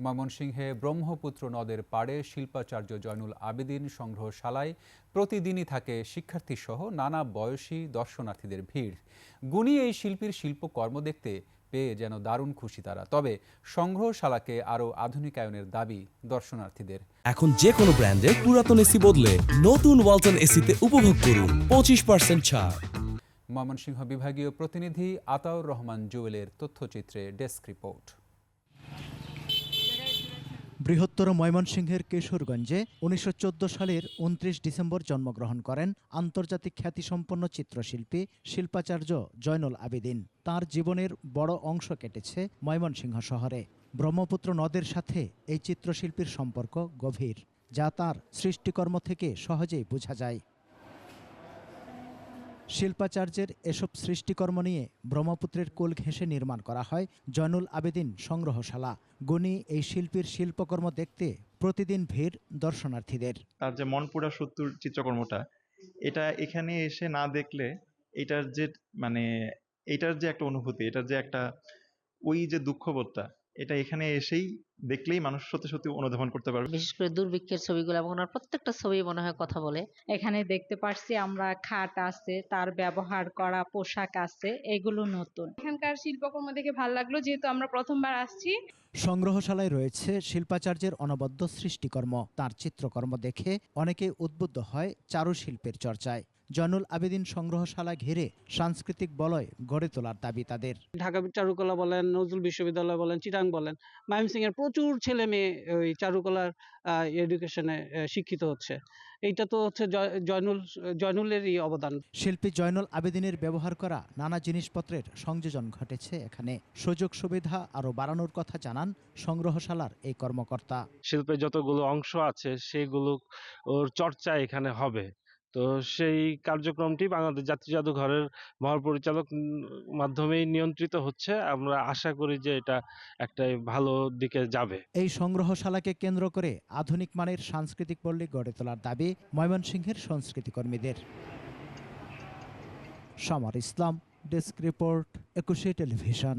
ময়মনসিংহে ব্রহ্মপুত্র নদের পাড়ে শিল্পাচার্য জয়নুল আবেদীন সংগ্রহশালায় প্রতিদিনই থাকে শিক্ষার্থীসহ নানা বয়সী দর্শনার্থীদের ভিড়। গুণী এই শিল্পীর শিল্পকর্ম দেখতে পেয়ে যেন দারুণ খুশি তারা। তবে সংগ্রহশালাকে আরও আধুনিকায়নের দাবি দর্শনার্থীদের। এখন যে কোনো ব্র্যান্ডের পুরাতন এসি বদলে নতুন ওয়ালটন এসিতে উপভোগ করুন 25% ছাড়। ময়মনসিংহ বিভাগীয় প্রতিনিধি আতাউর রহমান জুয়েলের তথ্যচিত্রে ডেস্ক রিপোর্ট। বৃহত্তর ময়মনসিংহের কিশোরগঞ্জে ১৯১৪ সালের ২৯ ডিসেম্বর জন্মগ্রহণ করেন আন্তর্জাতিক খ্যাতিসম্পন্ন চিত্রশিল্পী শিল্পাচার্য জয়নুল আবেদীন। তার জীবনের বড় অংশ কেটেছে ময়মনসিংহ শহরে। ব্রহ্মপুত্র নদের সাথে এই চিত্রশিল্পীর সম্পর্ক গভীর, যা তার সৃষ্টিকর্ম থেকে সহজেই বোঝা যায়। শিল্পাচার্যের এসব সৃষ্টিকর্ম নিয়ে ব্রহ্মপুত্রের কোল ঘেঁষে নির্মাণ করা হয় জয়নুল আবেদীন সংগ্রহশালা। গুণী এই শিল্পীর শিল্পকর্ম দেখতে প্রতিদিন ভিড় দর্শনার্থীদের। তার যে মন পুরা সত্তর চিত্রকর্মটা, এটা এখানে এসে না দেখলে এটার যে এটার যে একটা অনুভূতি, এটার যে একটা ওই যে দুঃখবোধটা, এটা এখানে এসেই দেখলেই মানুষ সত্যি সত্যি অনুধাবন করতে পারবে। বিশেষ করে দুর্ভিক্ষের ছবিগুলো এবং ওনার প্রত্যেকটা ছবি মনে হয় কথা বলে। এখানে দেখতে পারছি আমরা খাট আছে, তার ব্যবহার করা পোশাক আছে, এগুলো নতুন। এখানকার শিল্পকর্ম দেখে ভালো লাগলো, যেহেতু আমরা প্রথমবার আসছি। সংগ্রহশালায় রয়েছে শিল্পাচার্যের অনবদ্য সৃষ্টিকর্ম। তার চিত্রকর্ম দেখে অনেকে উদ্বুদ্ধ হয় চারুশিল্পের চর্চায়। জয়নুল আবেদীন সংগ্রহশালা ঘিরে সাংস্কৃতিক বলয় গড়ে তোলার দাবি তাদের। ঢাকা চারুকলা বলেন, নজরুল বিশ্ববিদ্যালয় বলেন, চিটাং বলেন, ময়মনসিংহের প্রচুর ছেলে মেয়ে ওই চারুকলার এডুকেশনে শিক্ষিত হচ্ছে। এইটা তো হচ্ছে জয়নুলেরই অবদান। শিল্পী জয়নুল আবেদীনের ব্যবহার করা নানা জিনিসপত্রের সংযোজন ঘটেছে এখানে। সুযোগ সুবিধা আরও বাড়ানোর কথা জানান সংগ্রহশালার এই কর্মকর্তা। শিল্পের যতগুলো অংশ আছে সেগুলো ওর চর্চা এখানে হবে। তো সেই কার্যক্রমটি বাংলাদেশ জাতীয় জাদুঘরের মহাপরিচালক মাধ্যমেই নিয়ন্ত্রিত হচ্ছে। আমরা আশা করি যে এটা একটা ভালো দিকে যাবে। এই সংগ্রহশালাকে কেন্দ্র করে আধুনিক মানের সাংস্কৃতিক পল্লী গড়ে তোলার দাবি ময়মনসিংহের সংস্কৃতিকর্মীদের। সমর ইসলাম, ডেস্ক রিপোর্ট, ২১ টেলিভিশন।